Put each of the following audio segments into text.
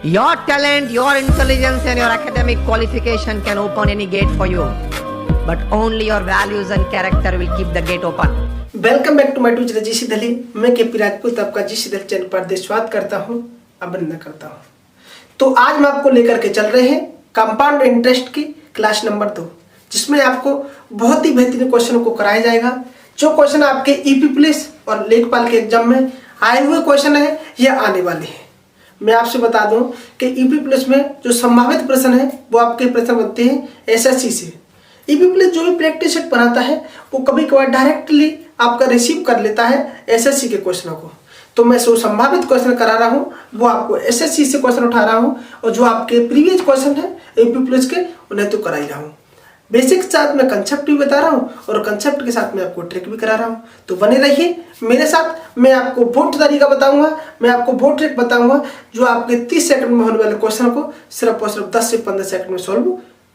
Your talent, your intelligence and your academic qualification can open any gate for you. But only your values and character will keep the gate open. Welcome back to my to channel GC Delhi. मैं KP Rajput आपका GC Delhi channel पर स्वागत करता हूँ, अभिनंदन करता हूँ। तो आज मैं आपको लेकर के चल रहे हैं कंपाउंड इंटरेस्ट की क्लास नंबर 2, जिसमें आपको बहुत ही बेहतरीन क्वेश्चन को कराया जाएगा। जो क्वेश्चन आपके ईपी पुलिस और लेखपाल के एग्जाम में आए हुए क्वेश्चन है या आने वाले हैं। मैं आपसे बता दूं कि ईपी पुलिस में जो संभावित प्रश्न है वो आपके प्रश्न बनते हैं एसएससी से। ईपी पुलिस जो भी प्रैक्टिस सेट बनाता है वो कभी कभार डायरेक्टली आपका रिसीव कर लेता है एसएससी के क्वेश्चनों को। तो मैं जो संभावित क्वेश्चन करा रहा हूँ वो आपको एसएससी से क्वेश्चन उठा रहा हूँ, और जो आपके प्रीवियस क्वेश्चन है ईपी पुलिस के उन्हें तो करा ही रहा हूँ। बेसिक के साथ मैं कंसेप्ट भी बता रहा हूँ और कंसेप्ट के साथ मैं आपको ट्रिक भी करा रहा हूँ। तो बने रहिए मेरे साथ। मैं आपको बोर्ड तरीका बताऊंगा, मैं आपको बोर्ड ट्रिक बताऊंगा, जो आपके 30 सेकंड में होने वाले क्वेश्चन को सिर्फ और सिर्फ 10 से 15 सेकंड में सॉल्व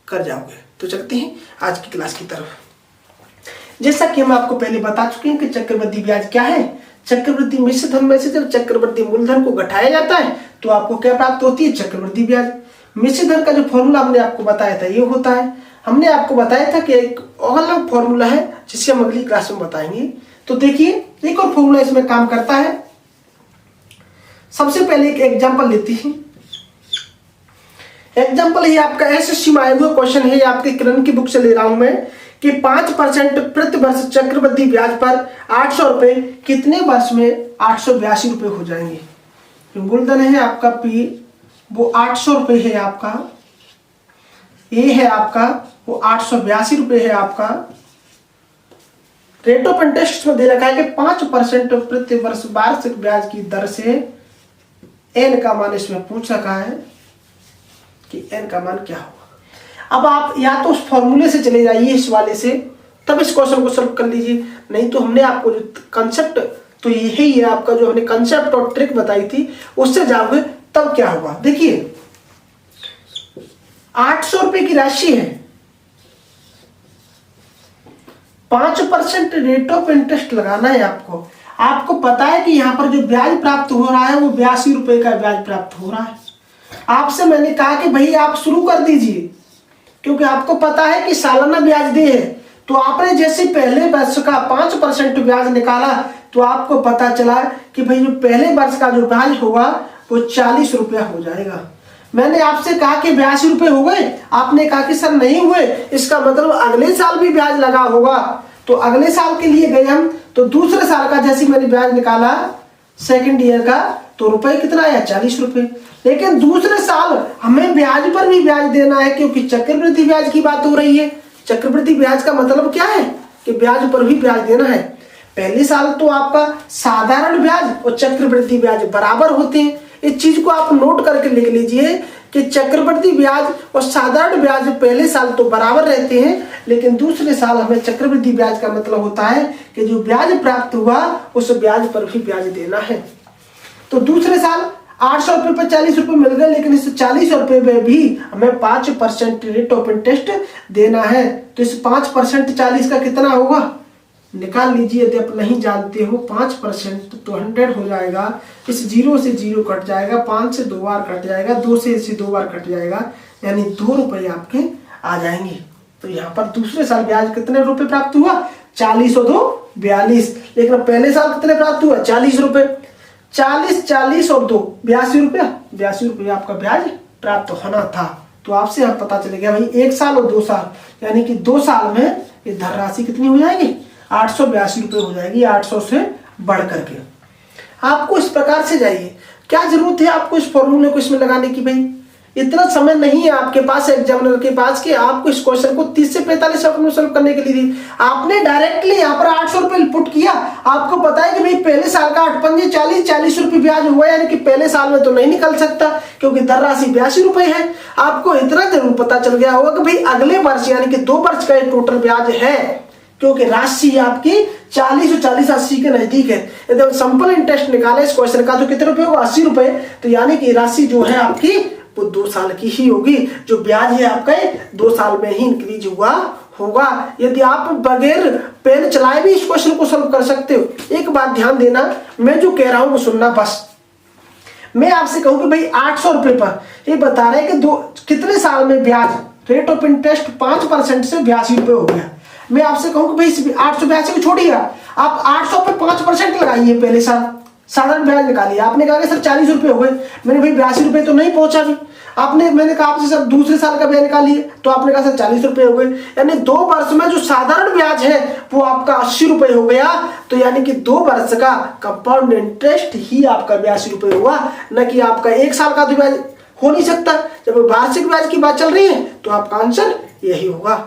कर जाओगे। तो चलते हैं आज की क्लास की तरफ। जैसा कि हम आपको पहले बता चुके हैं कि चक्रवृद्धि ब्याज क्या है। चक्रवृद्धि मिश्र धन में से जब चक्रवृद्धि मूलधन को घटाया जाता है तो आपको क्या प्राप्त होती है? चक्रवृद्धि ब्याज। मिश्र धन का जो फॉर्मूला हमने आपको बताया था ये होता है। हमने आपको बताया था कि एक अलग फॉर्मूला है जिसे हम अगली क्लास में बताएंगे। तो देखिए एक और फॉर्मूला इसमें काम करता है। सबसे पहले एक एग्जांपल लेते हैं। एग्जांपल ये आपका एसएससी में आया हुआ क्वेश्चन है, ये आपके किरण की बुक से ले रहा हूं मैं, कि 5% प्रति वर्ष चक्रवृद्धि ब्याज पर 800 रुपए कितने वर्ष में 882 रुपए हो जाएंगे। मूलधन है आपका पी, वो 800 रुपए है आपका, ये है आपका वो 882 रुपए है आपका। रेट ऑफ इंटरेस्ट में दे रखा है कि 5% प्रति वर्ष वार्षिक ब्याज की दर से एन का मान इसमें पूछ रखा है कि एन का मान क्या होगा। अब आप या तो उस फॉर्मूले से चले जाइए इस वाले से, तब इस क्वेश्चन को सॉल्व कर लीजिए। नहीं तो हमने आपको जो कंसेप्ट तो यही है आपका, जो हमने कंसेप्ट और ट्रिक बताई थी उससे जाओगे तब क्या होगा। देखिए 800 रुपए की राशि है, 5% रेट ऑफ इंटरेस्ट लगाना है आपको। आपको पता है कि यहाँ पर जो ब्याज प्राप्त हो रहा है वो 82 रुपए का ब्याज प्राप्त हो रहा है। आपसे मैंने कहा कि भाई आप शुरू कर दीजिए, क्योंकि आपको पता है कि सालाना ब्याज दे है। तो आपने जैसे पहले वर्ष का 5% ब्याज निकाला तो आपको पता चला कि भाई जो पहले वर्ष का जो ब्याज होगा वो 40 रुपया हो जाएगा। मैंने आपसे कहा कि 82 रुपए हो गए, आपने कहा कि सर नहीं हुए, इसका मतलब अगले साल भी ब्याज लगा होगा। तो अगले साल के लिए गए हम, तो दूसरे साल का जैसे मैंने ब्याज निकाला सेकंड ईयर का, तो रुपए कितना आया? 40 रुपए। लेकिन दूसरे साल हमें ब्याज पर भी ब्याज देना है, क्योंकि चक्रवृद्धि ब्याज की बात हो रही है। चक्रवृद्धि ब्याज का मतलब क्या है कि ब्याज पर भी ब्याज देना है। पहले साल तो आपका साधारण ब्याज और चक्रवृद्धि ब्याज बराबर होते हैं। इस चीज को आप नोट करके लिख लीजिए कि चक्रवृद्धि ब्याज और साधारण ब्याज पहले साल तो बराबर रहते हैं, लेकिन दूसरे साल हमें चक्रवृद्धि ब्याज का मतलब होता है कि जो ब्याज प्राप्त हुआ उस ब्याज पर भी ब्याज देना है। तो दूसरे साल 800 रुपए पर 40 रुपए मिल गए, लेकिन इस 40 रुपए में भी हमें 5% रेट ऑफ इंटरेस्ट देना है। तो इस 5% 40 का कितना होगा निकाल लीजिए। यदि आप नहीं जानते हो 5% तो 100 हो जाएगा। इस 0 से 0 कट जाएगा, 5 से 2 बार कट जाएगा, 2 से 2 बार कट जाएगा, यानी 2 रुपए आपके आ जाएंगे। तो यहाँ पर दूसरे साल ब्याज कितने रुपए प्राप्त हुआ? 40 और 2 42। लेकिन पहले साल कितने प्राप्त हुआ? 40 रुपए। 40 और 2 82 रुपया, 82 रुपये आपका ब्याज प्राप्त होना था। तो आपसे यहाँ पता चलेगा भाई 1 साल और 2 साल, यानी कि 2 साल में ये धनराशि कितनी हो जाएगी? 882 रुपये हो जाएगी, 800 से बढ़ करके। आपको इस प्रकार से जाइए। क्या जरूरत है आपको इस फॉर्मूले को इसमें लगाने की? भाई इतना समय नहीं है आपके पास एग्जामिनर के पास कि आपको इस क्वेश्चन को 30 से 45 सेकंड में सॉल्व करने के लिए दी। आपने डायरेक्टली यहाँ पर 800 रुपये पुट किया। आपको पता है कि भाई पहले साल का 8 पंजे 40 रुपये ब्याज हुआ, यानी कि पहले साल में तो नहीं निकल सकता क्योंकि दर राशि 82 रुपये है। आपको इतना जरूर पता चल गया होगा कि भाई अगले वर्ष यानी कि 2 वर्ष का टोटल ब्याज है, क्योंकि राशि आपकी 40 और 40 80 के नजदीक है। यदि सिंपल इंटरेस्ट निकाले इस क्वेश्चन का तो कितने रुपए होगा? 80 रुपए। तो यानी कि राशि जो है आपकी वो 2 साल की ही होगी। जो ब्याज है आपका 2 साल में ही इंक्रीज हुआ होगा। यदि आप बगैर पेन चलाए भी इस क्वेश्चन को सॉल्व कर सकते हो। एक बात ध्यान देना, मैं जो कह रहा हूं वो सुनना बस। मैं आपसे कहूँ कि भाई 800 रुपये पर, ये बता रहे हैं कि कितने साल में ब्याज रेट ऑफ इंटरेस्ट 5% से 82 रुपये हो गया। मैं आपसे कहूँ कि भाई 882 को छोड़िए, आप 800 पे 5% लगाइए पहले साल, साधारण ब्याज निकालिए। आपने कहा कि सर 40 रुपये हो गए, मैंने भाई 82 रुपये तो नहीं पहुंचा भी। मैंने कहा आपसे सर दूसरे साल का ब्याज निकालिए, तो आपने कहा सर 40 रुपये हो गए, यानी 2 वर्ष में जो साधारण ब्याज है वो आपका 80 रुपये हो गया। तो यानी कि 2 वर्ष का कंपाउंड इंटरेस्ट ही आपका 82 रुपये हुआ, न कि आपका 1 साल का तो ब्याज हो नहीं सकता। जब वार्षिक ब्याज की बात चल रही है तो आपका आंसर यही होगा।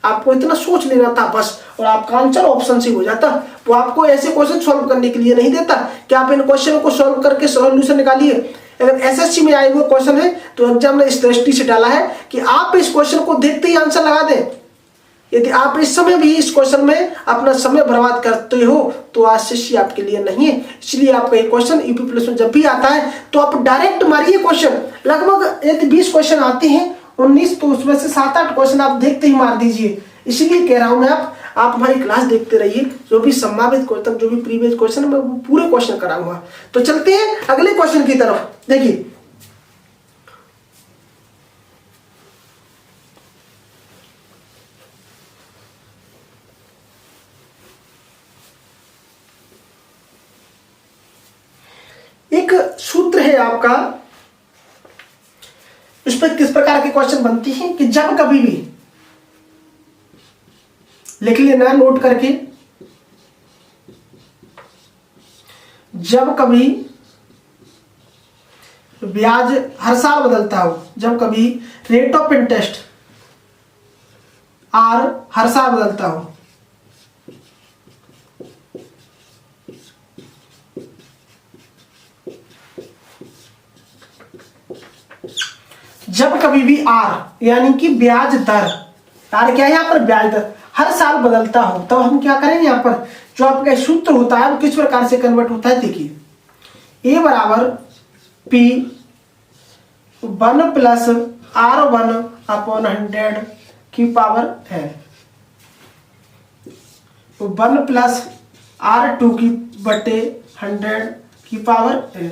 आपको इतना सोच लेना था बस, और आपका आंसर ऑप्शन सी हो जाता। वो आपको ऐसे क्वेश्चन सॉल्व करने के लिए नहीं देता कि आप इन क्वेश्चन को सॉल्व करके सॉल्यूशन निकालिए। अगर एसएससी में आए हुए क्वेश्चन है तो एग्जाम ने इस दृष्टि से डाला है कि आप इस क्वेश्चन को देखते ही आंसर लगा दें। यदि आप इस समय भी इस क्वेश्चन में अपना समय बर्बाद करते हो तो एसएससी आपके लिए नहीं है। इसलिए आपका ये क्वेश्चन यूपी प्लस में जब भी आता है तो आप डायरेक्ट मारिए क्वेश्चन। लगभग यदि 20 क्वेश्चन आते हैं 19, तो उसमें से 7-8 क्वेश्चन आप देखते ही मार दीजिए। इसीलिए कह रहा हूं मैं, आप हमारी क्लास देखते रहिए। जो भी संभावित क्वेश्चन, जो भी प्रीवियस क्वेश्चन है, मैं वो पूरे क्वेश्चन कराऊंगा। तो चलते हैं अगले क्वेश्चन की तरफ। देखिए, एक सूत्र है आपका, उस पर किस प्रकार के क्वेश्चन बनती है कि जब कभी भी, लिख लेना नोट करके, जब कभी ब्याज हर साल बदलता हो, जब कभी रेट ऑफ इंटरेस्ट आर हर साल बदलता हो, जब कभी भी आर यानी कि ब्याज दर, आर क्या है यहाँ पर, ब्याज दर हर साल बदलता हो, तब हम क्या करेंगे, यहाँ पर जो आपका सूत्र होता है वो किस प्रकार से कन्वर्ट होता है। देखिए, ए बराबर पी 1 प्लस R1 अपॉन 100 की पावर है, 1 प्लस R2 की बटे 100 की पावर है,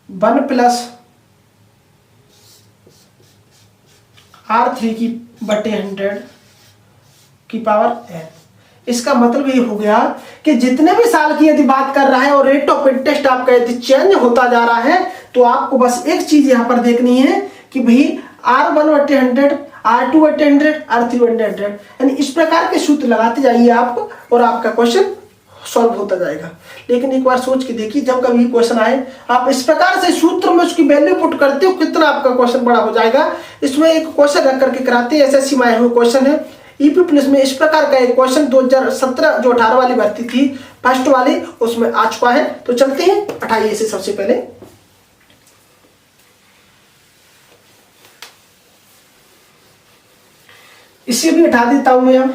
1 प्लस R3 की बटे 100 की पावर है। इसका मतलब ये हो गया कि जितने भी साल की यदि बात कर रहा है और रेट ऑफ इंटरेस्ट आपका यदि चेंज होता जा रहा है तो आपको बस एक चीज यहां पर देखनी है कि भाई R1 बटे 100, R2 बटे 100, R3 बटे 100, यानी इस प्रकार के सूत्र लगाते जाइए आप और आपका क्वेश्चन सॉल्व होता जाएगा। लेकिन एक बार सोच के देखिए, जब कभी क्वेश्चन आए आप इस प्रकार से सूत्र में उसकी वैल्यू पुट करते हो, कितना आपका क्वेश्चन बड़ा हो जाएगा। इसमें एक क्वेश्चन रख करके कराते हैं, एसएससी में आए हुए क्वेश्चन है। ईपी प्लस में इस प्रकार का एक क्वेश्चन 2017 जो 18 वाली भर्ती थी फर्स्ट वाली, उसमें आ चुका है। तो चलते हैं, उठाइए इसे सबसे पहले। इसे भी उठा देता हूं मैं यहां।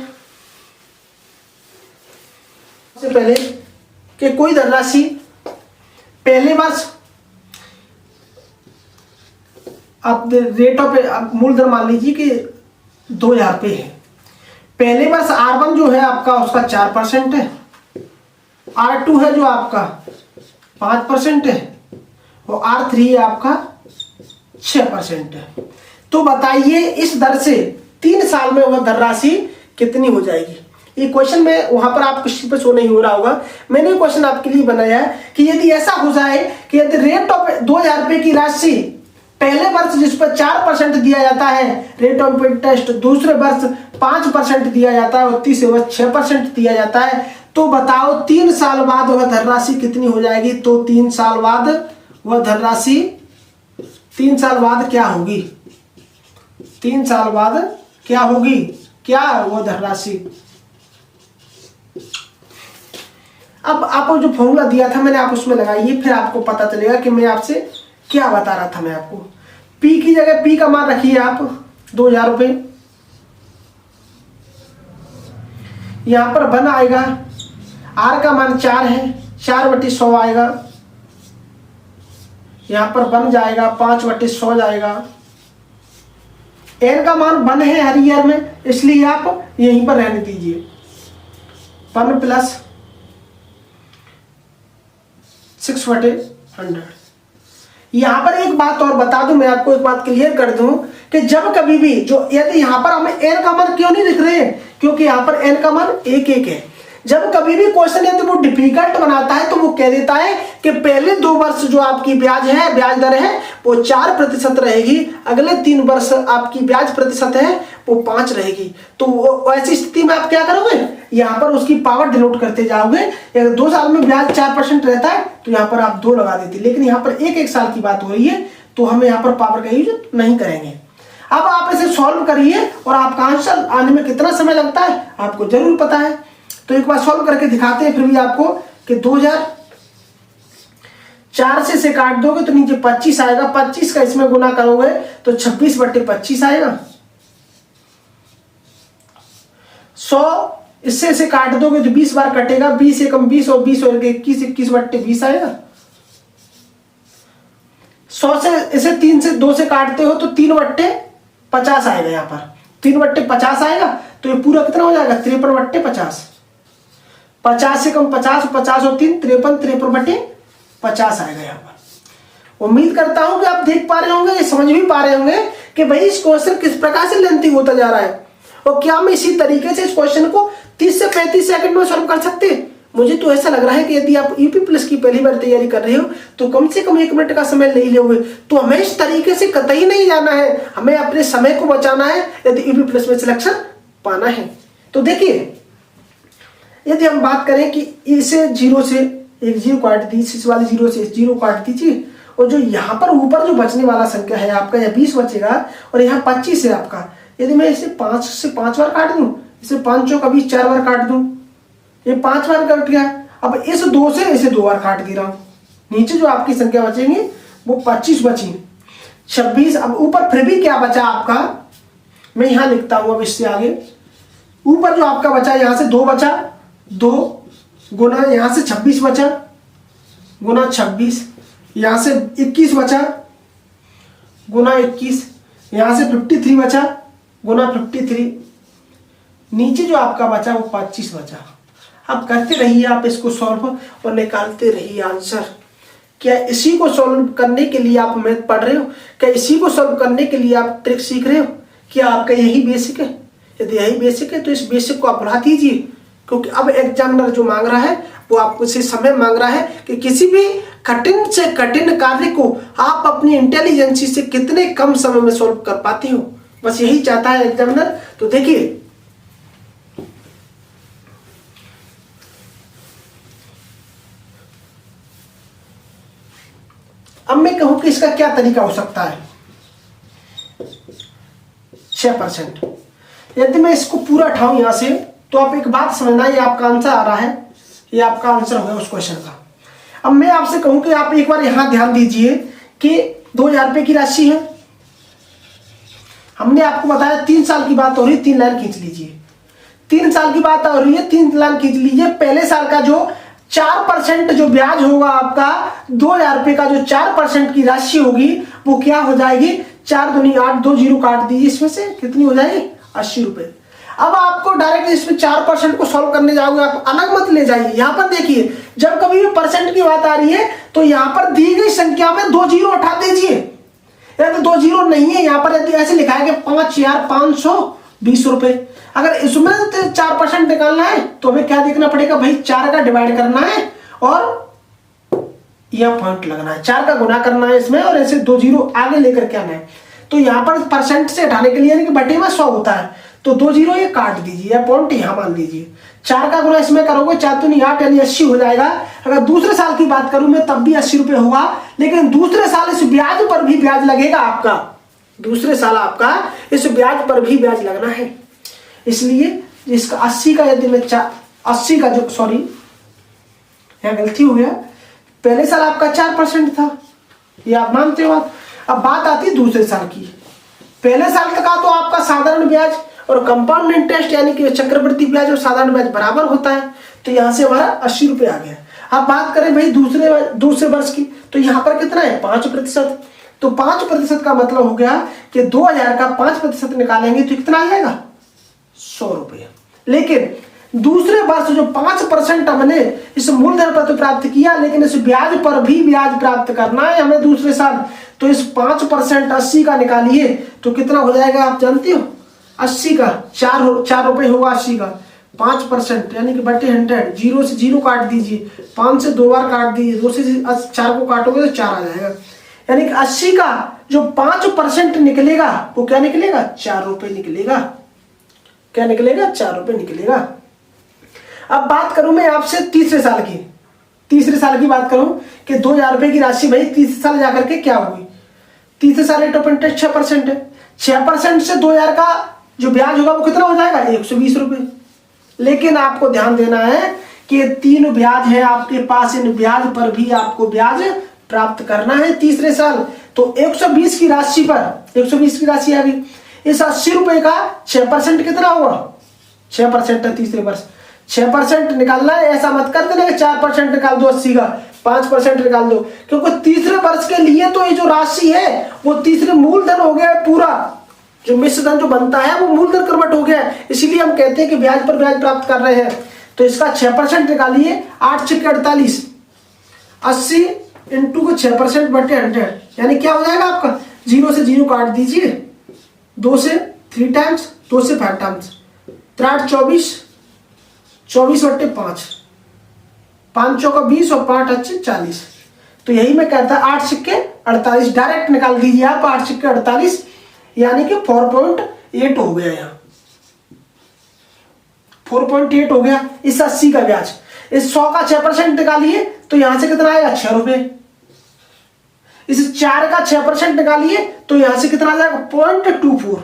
सबसे पहले कि कोई धनराशि पहले वर्ष आप रेट ऑफ मूलधन मान लीजिए कि 2000 रुपये है। पहले वर्ष R1 जो है आपका उसका 4% है, R2 है जो आपका 5% है और R3 है आपका 6% है। तो बताइए इस दर से 3 साल में वह धनराशि कितनी हो जाएगी। ये क्वेश्चन में वहां पर आप किसी पर शो नहीं हो रहा होगा, मैंने क्वेश्चन आपके लिए बनाया है कि यदि ऐसा हो जाए कि यदि रेट ऑफ 2000 रुपये की राशि पहले वर्ष जिस पर 4% दिया जाता है रेट ऑफ इंटरेस्ट, दूसरे वर्ष 5% दिया जाता है और तीसरे वर्ष 6% दिया जाता है, तो बताओ 3 साल बाद वह धनराशि कितनी हो जाएगी। तो 3 साल बाद वह धनराशि 3 साल बाद क्या होगी, 3 साल बाद क्या होगी, क्या वह धनराशि। अब आपको जो फॉर्मूला दिया था मैंने, आप उसमें लगाइए, फिर आपको पता चलेगा कि मैं आपसे क्या बता रहा था। मैं आपको P की जगह P का मान रखिए आप 2000 रुपये, यहां पर 1 आएगा, R का मान 4 है, 4/100 आएगा, यहां पर 1 जाएगा, 5/100 जाएगा। N का मान 1 है हर ईयर में, इसलिए आप यहीं पर रहने दीजिए। 1 प्लस 6/100 100। यहाँ पर एक बात और बता दूं, मैं आपको एक बात क्लियर कर दूं कि जब कभी भी जो, यदि यहाँ पर हमें n का मान क्यों नहीं लिख रहे हैं, क्योंकि यहाँ पर n का मान 1 है। जब कभी भी क्वेश्चन यदि वो डिफिकल्ट बनाता है तो वो कह देता है कि पहले 2 वर्ष जो आपकी ब्याज है, ब्याज दर है वो 4% रहेगी, अगले 3 वर्ष आपकी ब्याज प्रतिशत है वो 5 रहेगी। तो ऐसी स्थिति में आप क्या करोगे, यहाँ पर उसकी पावर डिनोट करते जाओगे। अगर 2 साल में ब्याज 4% रहता है तो यहाँ पर आप 2 लगा देते, लेकिन यहाँ पर 1 साल की बात हो रही है तो हमें यहाँ पर पावर का यूज नहीं करेंगे। अब आप इसे सॉल्व करिए और आपका आंसर आने में कितना समय लगता है आपको जरूर पता है। तो एक बार सॉल्व करके दिखाते हैं फिर भी आपको कि 2004 से काट दोगे तो नीचे 25 आएगा, 25 का इसमें गुना करोगे तो 26/25 आएगा। 100 इससे काट दोगे तो 20 बार कटेगा, 20 एकम 20 और 20 और 21, 21/20 आएगा। 100 से इसे 3 से 2 से काटते हो तो 3/50 आएगा। यहाँ पर 3/50 आएगा तो ये पूरा कितना हो जाएगा 53/50। 50 से कम 50, 50 और 3 53, 53/50 आएगा। यहाँ पर उम्मीद करता हूं कि आप देख पा रहे होंगे, ये समझ भी पा रहे होंगे कि भाई इस क्वेश्चन किस प्रकार से लेंथी होता जा रहा है और क्या हम इसी तरीके से इस क्वेश्चन को 30 से 35 सेकंड में सॉल्व कर सकते हैं। मुझे तो ऐसा लग रहा है कि यदि आप यूपी प्लस की पहली बार तैयारी कर रहे हो तो कम से कम 1 मिनट का समय नहीं लोगे। तो हमें इस तरीके से कतई नहीं जाना है, हमें अपने समय को बचाना है यदि यूपी प्लस में सिलेक्शन पाना है। तो देखिए, यदि हम बात करें कि इसे 0 से एक 0 काट दीजिए, इस वाली 0 से 0 काट दीजिए और जो यहाँ पर ऊपर जो बचने वाला संख्या है आपका, यह 20 बचेगा और यहाँ 25 है आपका। यदि मैं इसे 5 से 5 बार काट दूं, इसे 5 चौक 20 4 बार काट दूं, ये 5 बार कट गया। अब इस 2 से इसे 2 बार काट दे रहा हूं, नीचे जो आपकी संख्या बचेंगी वो 25 बची, 26। अब ऊपर फिर भी क्या बचा आपका, मैं यहाँ लिखता हूं। अब इससे आगे ऊपर जो आपका बचा, यहाँ से 2 बचा, 2 गुना यहाँ से 26 बचा, गुना 26, यहाँ से 21 बचा, गुना 21, यहाँ से 53 बचा, गुना 53, नीचे जो आपका बचा वो 25 बचा। अब करते रहिए आप इसको सॉल्व और निकालते रहिए आंसर। क्या इसी को सॉल्व करने के लिए आप मैथ पढ़ रहे हो? क्या इसी को सॉल्व करने के लिए आप ट्रिक सीख रहे हो? क्या आपका यही बेसिक है? यदि यही बेसिक है तो इस बेसिक को आप बढ़ा दीजिए, क्योंकि अब एग्जामिनर जो मांग रहा है वो आपको से समय मांग रहा है कि किसी भी कठिन से कठिन कार्य को आप अपनी इंटेलिजेंसी से कितने कम समय में सॉल्व कर पाते हो, बस यही चाहता है एग्जामिनर। तो देखिए, अब मैं कहूं कि इसका क्या तरीका हो सकता है। 6%। यदि मैं इसको पूरा उठाऊं यहां से तो आप एक बात समझना, ये आपका आंसर आ रहा है, ये आपका आंसर होगा उस क्वेश्चन का। अब मैं आपसे कहूं कि आप एक बार यहां ध्यान दीजिए कि 2000 रुपए की राशि है। हमने आपको बताया 3 साल की बात हो रही है, 3 लाइन खींच लीजिए। 3 साल की बात हो रही है, 3 लाइन खींच लीजिए। पहले साल का जो 4% जो ब्याज होगा आपका, 2000 रुपए का जो 4% की राशि होगी वो क्या हो जाएगी, 4 दूनी 8, 2 जीरो काट दीजिए, इसमें से कितनी हो जाएगी 80 रुपए। अब आपको डायरेक्ट इसमें 4% को सॉल्व करने जाओगे, आप अलग मत ले जाइए। यहाँ पर देखिए, जब कभी भी परसेंट की बात आ रही है तो यहाँ पर दी गई संख्या में 2 जीरो उठा दीजिए। यदि 2 जीरो नहीं है यहाँ पर, यदि ऐसे लिखा है कि 5,520 रुपए, अगर इसमें 4% निकालना है तो हमें क्या देखना पड़ेगा भाई, 4 का डिवाइड करना है और यह पॉइंट लगना है, 4 का गुना करना है इसमें और ऐसे 2 जीरो आगे लेकर के आना है। तो यहाँ पर परसेंट से हटाने के लिए यानी कि बटे में 100 होता है, तो 2 जीरो ये काट दीजिए या पॉइंट यहाँ मान दीजिए। 4 का गुना इसमें करोगे 4 दूनी 8 यानी 80 हो जाएगा। अगर दूसरे साल की बात करूं मैं तब भी 80 रुपए होगा, लेकिन दूसरे साल इस ब्याज पर भी ब्याज लगेगा आपका, दूसरे साल आपका इस ब्याज पर भी ब्याज लगना है। इसलिए इसका 80 का, यदि मैं 80 का जो, सॉरी यहाँ गलती हो गया, पहले साल आपका 4% था, ये आप मानते हो। अब बात आती है दूसरे साल की। पहले साल का तो आपका साधारण ब्याज और कंपाउंड इंटरेस्ट यानी कि चक्रवृद्धि ब्याज और साधारण ब्याज बराबर होता है, तो यहाँ से हमारा 80 रुपए आ गया। अब बात करें भाई दूसरे वर्ष की, तो यहाँ पर कितना है 5%। तो 5% का मतलब हो गया कि 2000 का 5% निकालेंगे तो कितना आ जाएगा 100 रुपये। लेकिन दूसरे वर्ष जो 5% हमने इस मूलधन पर तो प्राप्त किया, लेकिन इस ब्याज पर भी ब्याज प्राप्त करना है हमें दूसरे साल। तो इस 5% 80 का निकालिए तो कितना हो जाएगा आप जानते हो? 80 का 4 रुपए होगा 80 का 5% यानी कि बटे 100। 0 से 0 काट दीजिए, 5 से 2 बार काट दीजिए, 2 से 4 को काटोगे तो 4 आ जाएगा। यानी कि 80 का जो 5% निकलेगा वो क्या निकलेगा? 4 रुपए निकलेगा। क्या निकलेगा? 4 रुपए निकलेगा। अब बात करूं मैं आपसे तीसरे साल की बात करूं कि 2000 रुपए की राशि भाई तीसरे साल जाकर के क्या हुई? तीसरे साल रेट ऑफ इंटरेस्ट 6% है। 6% से 2000 का जो ब्याज होगा वो कितना हो जाएगा? 120 रुपए। लेकिन आपको ध्यान देना है कि 3 ब्याज है आपके पास, इन ब्याज पर भी आपको ब्याज प्राप्त करना है तीसरे साल। तो 120 की राशि पर 120 की राशि आ गई। इस 80 रुपए का 6% कितना हुआ? 6% है तीसरे वर्ष। 6% निकालना है, ऐसा मत कर देना कि 4% निकाल दो 80 का, 5% निकाल दो, क्योंकि तीसरे वर्ष के लिए तो ये जो राशि है वो तीसरे मूलधन हो गया है। पूरा जो मिश्रधन जो बनता है वो मूलधन कन्वर्ट हो गया है। इसीलिए हम कहते हैं कि ब्याज पर ब्याज प्राप्त कर रहे हैं। तो इसका 6% निकालिए, 8 छक्के 48, 80 इंटू को 6% बटे 100, यानी क्या हो जाएगा आपका? 0 से 0 काट दीजिए, 2 से 3 टाइम्स, 2 से 5 टाइम्स, 3 24, 24 बटे 5, 5 चौका 20 और 5 अच्छे 40। तो यही मैं कहता 8 छक्के 48 डायरेक्ट निकाल दीजिए आप। 8 छक्के 48 यानी कि 4.8 हो गया। यहाँ 4.8 हो गया इस 80 का ब्याज। इस 100 का 6% निकालिए तो यहां से कितना आएगा? 6 रुपए। इस 4 का 6% निकालिए तो यहां से कितना आ जाएगा? 0.24।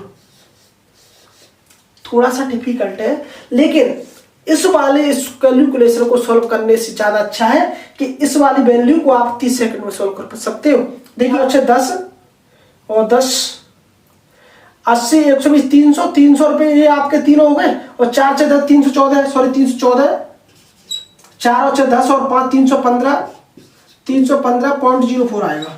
थोड़ा सा डिफिकल्ट है, लेकिन इस कैलकुलेशन को सॉल्व करने से ज्यादा अच्छा है कि इस वाली वैल्यू को आप 30 सेकंड में सॉल्व कर सकते हो। देखिए अच्छा 10 और 10, 80, 120, 300, 300 रुपए ये आपके तीनों हो गए। और 4 से 10 314, सॉरी 314, 4 और 6 10 और 5 315, 315.04 आएगा।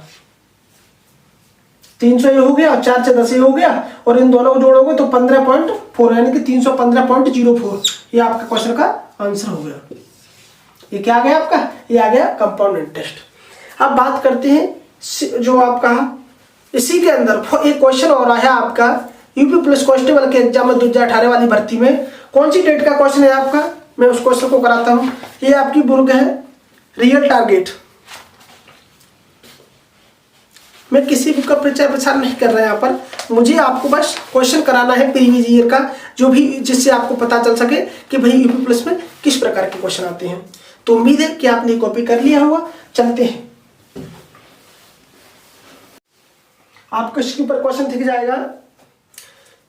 300 ये हो गया और 4 से 10 ये हो गया और इन दोनों को जोड़ोगे तो 15.4 यानी कि 315.04। ये आपका क्वेश्चन का आंसर हो गया। ये क्या आ गया आपका? ये आ गया कंपाउंड इंटरेस्ट। अब बात करते हैं जो आपका इसी के अंदर एक क्वेश्चन और आया आपका यूपी पुलिस कांस्टेबल के एग्जाम में 2018 वाली भर्ती में। कौन सी डेट का क्वेश्चन है आपका? मैं उस क्वेश्चन को कराता हूं। ये आपकी बुक है रियल टारगेट। मैं किसी बुक का प्रचार प्रसार नहीं कर रहा यहाँ पर, मुझे आपको बस क्वेश्चन कराना है प्रीवियस ईयर का, जो भी जिससे आपको पता चल सके कि भाई यूपी प्लस में किस प्रकार के क्वेश्चन आते हैं। तो उम्मीद है कि आपने कॉपी कर लिया होगा। चलते हैं, आपको इसके ऊपर क्वेश्चन दिख जाएगा।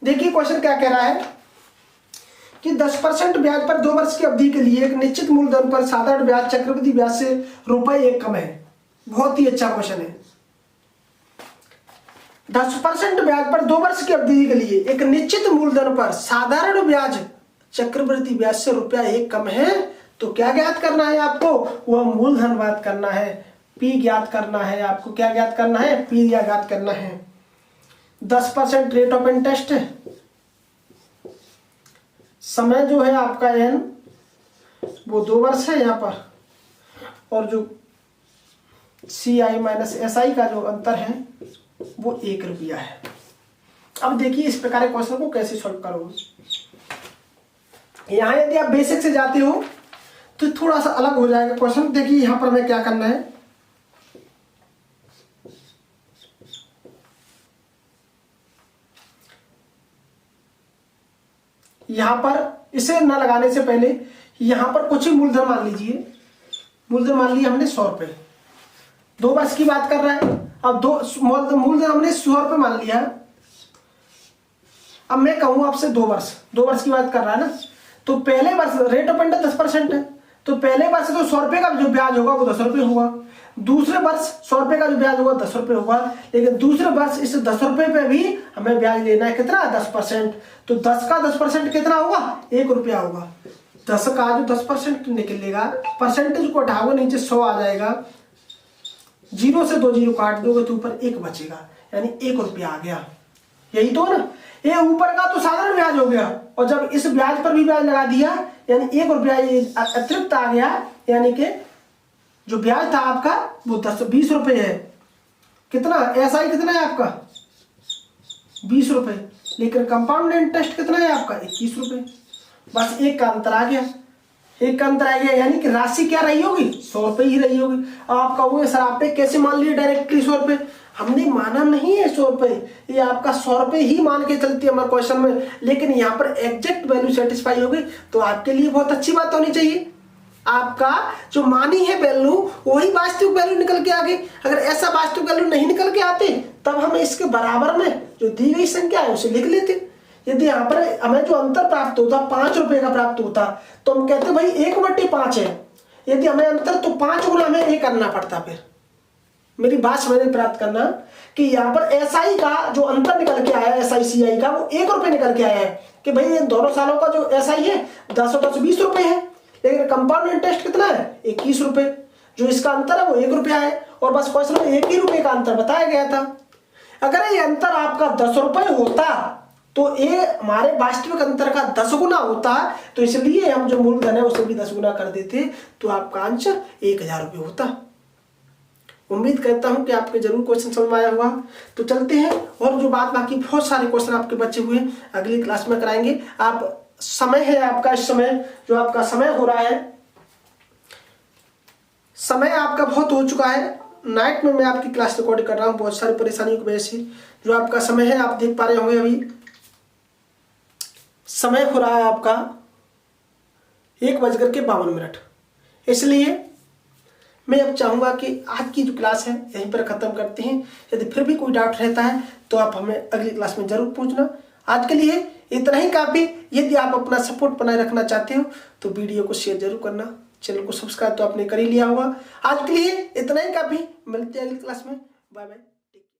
देखिए क्वेश्चन क्या कह रहा है कि 10% ब्याज पर 2 वर्ष की अवधि के लिए एक निश्चित मूलधन पर साधारण ब्याज चक्रवृद्धि ब्याज से ₹1 कम है। बहुत ही अच्छा क्वेश्चन है। 10% ब्याज पर 2 वर्ष की अवधि के लिए एक निश्चित मूलधन पर साधारण ब्याज चक्रवृद्धि ब्याज से ₹1 कम है। तो क्या ज्ञात करना है आपको? वह मूलधन ज्ञात करना है, पी ज्ञात करना है। आपको क्या ज्ञात करना है? पी ज्ञात करना है। 10% रेट ऑफ इंटरेस्ट है, समय जो है आपका n वो 2 वर्ष है यहाँ पर, और जो CI माइनस SI का जो अंतर है वो ₹1 है। अब देखिए इस प्रकार के क्वेश्चन को कैसे सॉल्व करोगे। यहां यदि आप बेसिक से जाते हो तो थोड़ा सा अलग हो जाएगा क्वेश्चन। देखिए यहां पर हमें क्या करना है, यहां पर इसे न लगाने से पहले यहां पर कुछ ही मूलधन मान लीजिए। मूलधन मान लिया हमने 100 रुपए, 2 वर्ष की बात कर रहा है। अब मूलधन हमने 100 रुपए मान लिया। अब मैं कहूं आपसे 2 वर्ष की बात कर रहा है ना, तो पहले वर्ष रेट ऑफ इंटरेस्ट 10% है, तो पहले वर्ष तो 100 रुपए का जो ब्याज होगा वो 10 रुपए होगा। दूसरे वर्ष 100 रुपए का जो ब्याज होगा 10 रुपए होगा, लेकिन दूसरे वर्ष इस 10 रुपए पे भी हमें ब्याज लेना है। कितना? 10%। तो 10 का 10% कितना होगा? ₹1 होगा। 10 का जो 10% निकलेगा, परसेंटेज को हटाओगे नीचे 100 आ जाएगा। 0 से 2 0 काट दोगे तो ऊपर 1 बचेगा, यानी ₹1 आ गया। यही तो ना, ये ऊपर का तो साधारण ब्याज हो गया, और जब इस ब्याज पर भी ब्याज लगा दिया यानी 1 रुपया ये अतिरिक्त आ गया, यानी कि जो ब्याज था आपका वो 20 रुपये है। कितना एसआई कितना है आपका 20 रुपये, लेकिन कंपाउंड इंटरेस्ट कितना है आपका 21 रुपये। बस एक का अंतर आ गया, एक का अंतर आ गया, यानी कि राशि क्या रही होगी 100 रुपये ही रही होगी। अब आप कहोगे सर आपने कैसे मान लिया डायरेक्टली 100 रुपये? हमने माना नहीं है 100 रुपये, ये आपका 100 रुपये ही मान के चलती है हमारे क्वेश्चन में, लेकिन यहाँ पर एग्जैक्ट वैल्यू सेटिस्फाई होगी तो आपके लिए बहुत अच्छी बात होनी चाहिए। आपका जो मानी है वैल्यू वही वास्तविक वैल्यू निकल के आ गई। अगर ऐसा वास्तविक वैल्यू नहीं निकल के आते तब हम इसके बराबर में जो दी गई संख्या है उसे लिख लेते। यदि यहाँ पर हमें जो अंतर प्राप्त होता 5 रुपए का प्राप्त होता तो हम कहते भाई 1/5 है। यदि हमें अंतर तो 5 गुना हमें ये करना पड़ता। फिर मेरी बात समझ प्राप्त करना कि यहाँ पर एसआई का जो अंतर निकल के आया SICI का वो 1 रुपये निकल के आया है कि भाई इन दोनों सालों का जो एसआई है 10 और 10 20 रुपये है, लेकिन कंपाउंड इंटरेस्ट कितना है 21 रुपये। जो इसका अंतर है वो 1 रुपया है और बस क्वेश्चन में 1 ही रुपये का अंतर बताया गया था। अगर ये अंतर आपका 10 रुपये होता तो ये हमारे वास्तविक अंतर का 10 गुना होता, तो इसलिए हम जो मूलधन है उसे भी 10 गुना कर देते तो आपका आंसर 1000 रुपये होता। उम्मीद करता हूं कि आपके जरूर क्वेश्चन समझ में आया हुआ। तो चलते हैं और जो बात बाकी बहुत सारे क्वेश्चन आपके बचे हुए अगली क्लास में कराएंगे। आप समय है आपका, इस समय जो आपका समय हो रहा है, समय आपका बहुत हो चुका है। नाइट में मैं आपकी क्लास रिकॉर्डिंग कर रहा हूँ बहुत सारी परेशानियों की वजह से। जो आपका समय है आप देख पा रहे होंगे, अभी समय हो रहा है आपका 1:52। इसलिए मैं अब चाहूंगा कि आज की जो क्लास है यहीं पर खत्म करते हैं। यदि फिर भी कोई डाउट रहता है तो आप हमें अगली क्लास में जरूर पूछना। आज के लिए इतना ही काफी। यदि आप अपना सपोर्ट बनाए रखना चाहते हो तो वीडियो को शेयर जरूर करना, चैनल को सब्सक्राइब तो आपने कर ही लिया होगा। आज के लिए इतना ही काफी, मिलते हैं अगली क्लास में। Bye bye.